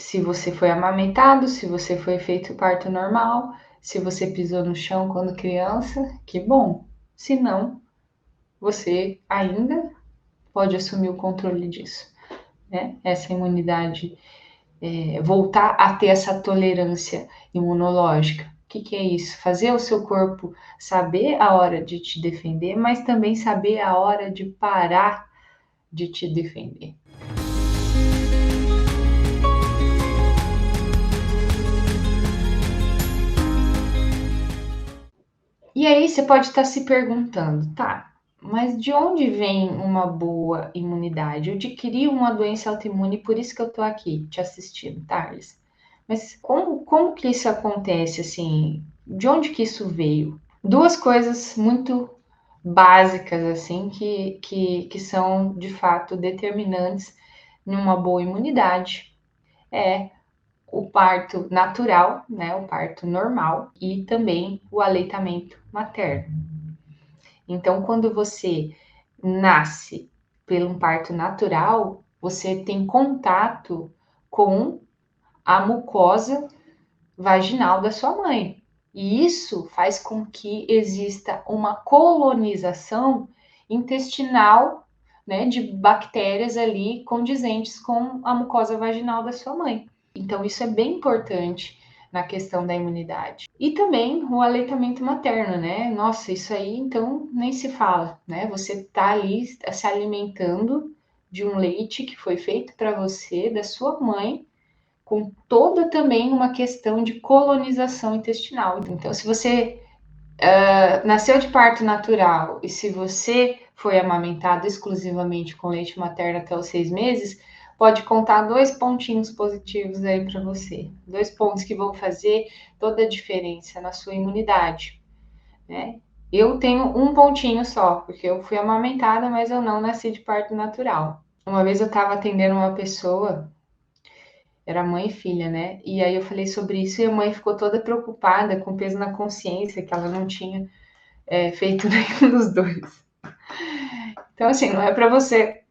se você foi amamentado, se você foi feito parto normal, se você pisou no chão quando criança, que bom. Se não, você ainda pode assumir o controle disso, né? Essa imunidade, voltar a ter essa tolerância imunológica. O que é isso? Fazer o seu corpo saber a hora de te defender, mas também saber a hora de parar de te defender. E aí você pode estar se perguntando, tá, mas de onde vem uma boa imunidade? Eu adquiri uma doença autoimune, por isso que eu tô aqui te assistindo, Thales. Mas como que isso acontece, assim? De onde que isso veio? Duas coisas muito básicas, assim, que são, de fato, determinantes numa boa imunidade. É o parto natural, né, o parto normal, e também o aleitamento materno. Então, quando você nasce pelo um parto natural, você tem contato com a mucosa vaginal da sua mãe. E isso faz com que exista uma colonização intestinal, né, de bactérias ali condizentes com a mucosa vaginal da sua mãe. Então, isso é bem importante na questão da imunidade. E também o aleitamento materno, né? Nossa, isso aí então nem se fala, né? Você tá ali se alimentando de um leite que foi feito para você, da sua mãe, com toda também uma questão de colonização intestinal. Então, se você nasceu de parto natural e se você foi amamentado exclusivamente com leite materno até os 6 meses, pode contar 2 pontinhos positivos aí para você. 2 pontos que vão fazer toda a diferença na sua imunidade, né? Eu tenho um pontinho só, porque eu fui amamentada, mas eu não nasci de parto natural. Uma vez eu estava atendendo uma pessoa, era mãe e filha, né? E aí eu falei sobre isso e a mãe ficou toda preocupada, com peso na consciência, que ela não tinha feito nenhum dos dois. Então, assim, não é para você,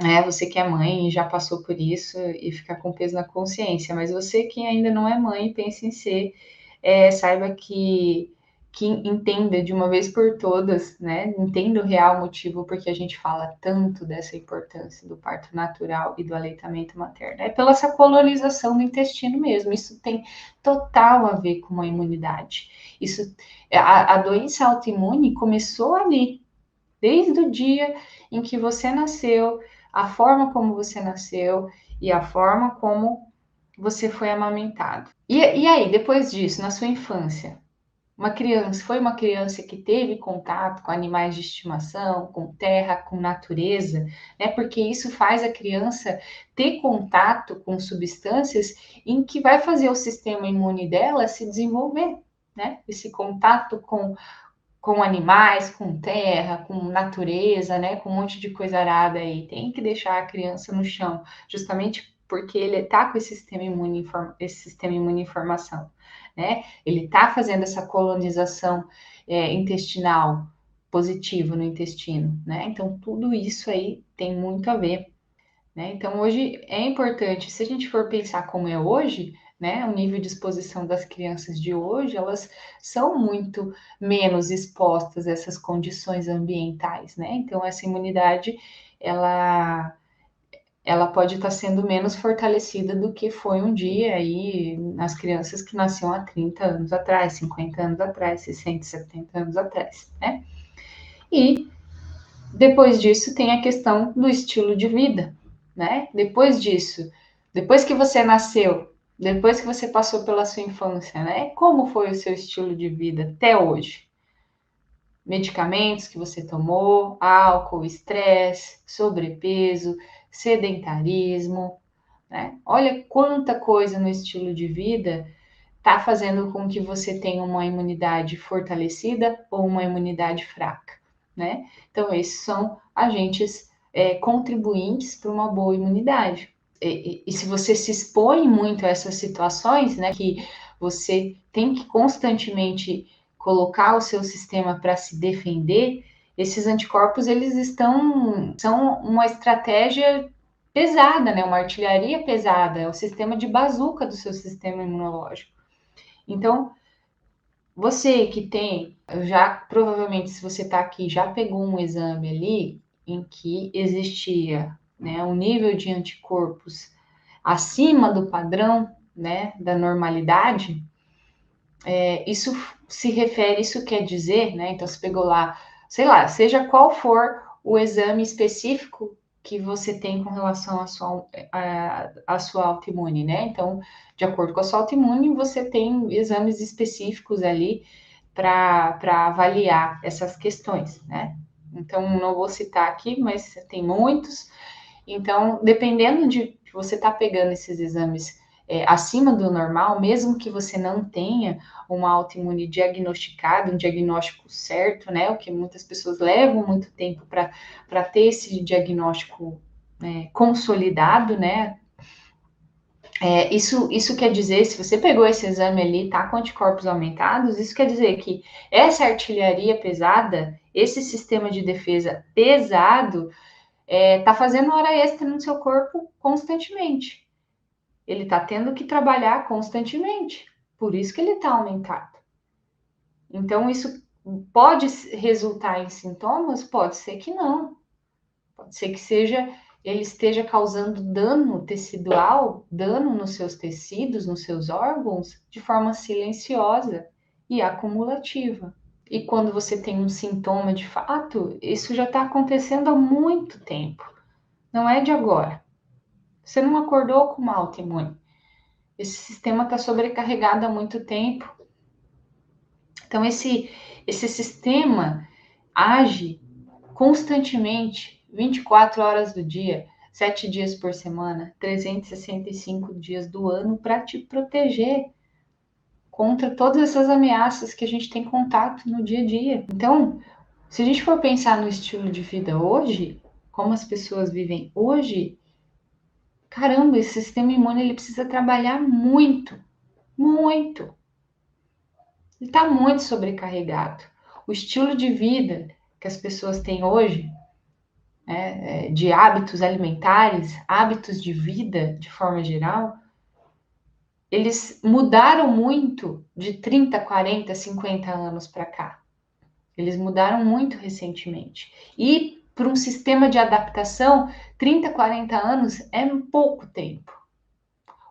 né? Você que é mãe e já passou por isso e ficar com peso na consciência, mas você que ainda não é mãe, pense em ser, saiba que entenda de uma vez por todas, né? Entenda o real motivo porque a gente fala tanto dessa importância do parto natural e do aleitamento materno. É pela essa colonização do intestino mesmo. Isso tem total a ver com a imunidade. Isso, a doença autoimune começou ali, desde o dia em que você nasceu, a forma como você nasceu e a forma como você foi amamentado. E aí, depois disso, na sua infância, foi uma criança que teve contato com animais de estimação, com terra, com natureza, né? Porque isso faz a criança ter contato com substâncias em que vai fazer o sistema imune dela se desenvolver, né? Esse contato com animais, com terra, com natureza, né? Com um monte de coisa arada aí. Tem que deixar a criança no chão, justamente porque ele está com esse sistema imune em formação, né? Ele está fazendo essa colonização intestinal positiva no intestino, né? Então, tudo isso aí tem muito a ver, né? Então, hoje é importante, se a gente for pensar como é hoje, né, o nível de exposição das crianças de hoje, elas são muito menos expostas a essas condições ambientais, né? Então, essa imunidade, ela, ela pode estar sendo menos fortalecida do que foi um dia aí nas crianças que nasciam há 30 anos atrás, 50 anos atrás, 60, 70 anos atrás, né? E depois disso tem a questão do estilo de vida, né? Depois disso, depois que você nasceu, depois que você passou pela sua infância, né? Como foi o seu estilo de vida até hoje? Medicamentos que você tomou, álcool, estresse, sobrepeso, sedentarismo, né? Olha quanta coisa no estilo de vida está fazendo com que você tenha uma imunidade fortalecida ou uma imunidade fraca, né? Então, esses são agentes contribuintes para uma boa imunidade. E se você se expõe muito a essas situações, né, que você tem que constantemente colocar o seu sistema para se defender, esses anticorpos eles são uma estratégia pesada, né? Uma artilharia pesada, é o sistema de bazuca do seu sistema imunológico. Então, você que tem, já provavelmente, se você está aqui, já pegou um exame ali em que existia, né, um nível de anticorpos acima do padrão, né, da normalidade, isso se refere, isso quer dizer, né? Então, você pegou lá, sei lá, seja qual for o exame específico que você tem com relação à sua autoimune, né? Então, de acordo com a sua autoimune, você tem exames específicos ali para avaliar essas questões, né? Então, não vou citar aqui, mas tem muitos. Então, dependendo de você estar pegando esses exames acima do normal, mesmo que você não tenha uma autoimune diagnosticada, um diagnóstico certo, né? O que muitas pessoas levam muito tempo para ter esse diagnóstico consolidado, né? Isso quer dizer, se você pegou esse exame ali, tá com anticorpos aumentados, isso quer dizer que essa artilharia pesada, esse sistema de defesa pesado, tá fazendo hora extra no seu corpo constantemente. Ele tá tendo que trabalhar constantemente. Por isso que ele tá aumentado. Então, isso pode resultar em sintomas? Pode ser que não. Pode ser que ele esteja causando dano tecidual, dano nos seus tecidos, nos seus órgãos, de forma silenciosa e acumulativa. E quando você tem um sintoma de fato, isso já está acontecendo há muito tempo. Não é de agora. Você não acordou com uma autoimune. Esse sistema está sobrecarregado há muito tempo. Então, esse sistema age constantemente, 24 horas do dia, 7 dias por semana, 365 dias do ano, para te proteger contra todas essas ameaças que a gente tem contato no dia a dia. Então, se a gente for pensar no estilo de vida hoje, como as pessoas vivem hoje, caramba, esse sistema imune ele precisa trabalhar muito, muito. Ele está muito sobrecarregado. O estilo de vida que as pessoas têm hoje, né, de hábitos alimentares, hábitos de vida de forma geral, eles mudaram muito de 30, 40, 50 anos para cá. Eles mudaram muito recentemente. E para um sistema de adaptação, 30, 40 anos é pouco tempo.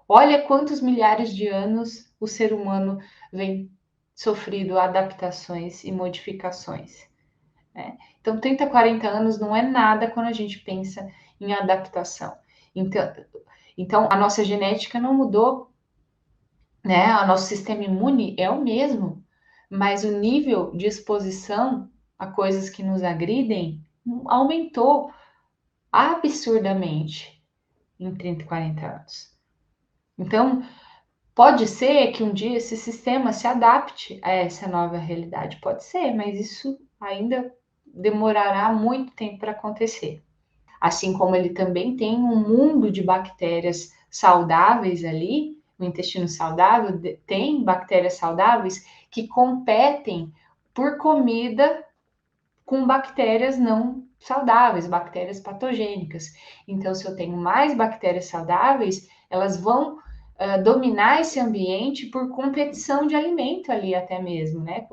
Olha quantos milhares de anos o ser humano vem sofrido adaptações e modificações. Né? Então, 30, 40 anos não é nada quando a gente pensa em adaptação. Então a nossa genética não mudou, né? O nosso sistema imune é o mesmo, mas o nível de exposição a coisas que nos agridem aumentou absurdamente em 30, 40 anos. Então, pode ser que um dia esse sistema se adapte a essa nova realidade. Pode ser, mas isso ainda demorará muito tempo para acontecer. Assim como ele também tem um mundo de bactérias saudáveis ali, o intestino saudável tem bactérias saudáveis que competem por comida com bactérias não saudáveis, bactérias patogênicas. Então, se eu tenho mais bactérias saudáveis, elas vão dominar esse ambiente por competição de alimento ali até mesmo, né?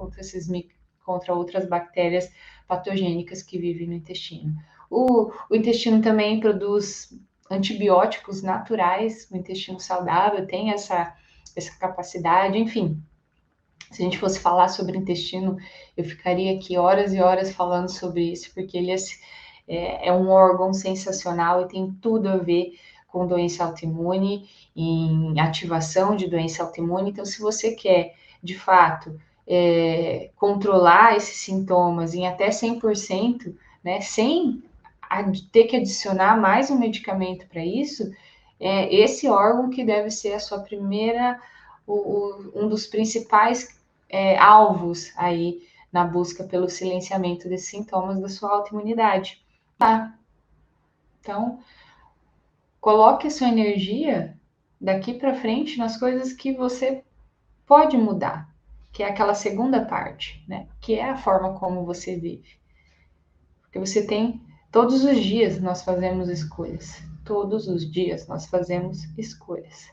Contra outras bactérias patogênicas que vivem no intestino. O intestino também produz antibióticos naturais, o intestino saudável tem essa capacidade, enfim. Se a gente fosse falar sobre intestino, eu ficaria aqui horas e horas falando sobre isso, porque ele é um órgão sensacional e tem tudo a ver com doença autoimune, em ativação de doença autoimune. Então, se você quer, de fato, controlar esses sintomas em até 100%, né, sem ter que adicionar mais um medicamento para isso, é esse órgão que deve ser a sua primeira, um dos principais alvos aí na busca pelo silenciamento desses sintomas da sua autoimunidade. Tá? Então, coloque a sua energia daqui para frente nas coisas que você pode mudar, que é aquela segunda parte, né? Que é a forma como você vive. Porque você tem, todos os dias nós fazemos escolhas. todos os dias nós fazemos escolhas.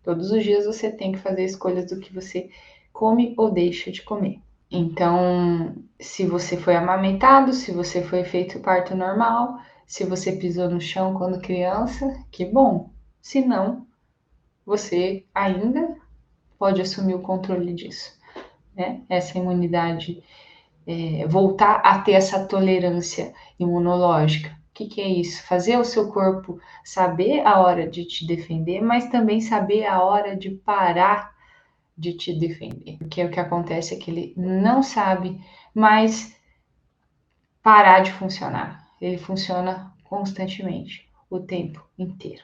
Todos os dias você tem que fazer escolhas do que você come ou deixa de comer. Então, se você foi amamentado, se você foi feito parto normal, se você pisou no chão quando criança, que bom. Se não, você ainda pode assumir o controle disso, né? Essa imunidade, voltar a ter essa tolerância imunológica. O que é isso? Fazer o seu corpo saber a hora de te defender, mas também saber a hora de parar de te defender. Porque o que acontece é que ele não sabe mais parar de funcionar. Ele funciona constantemente, o tempo inteiro.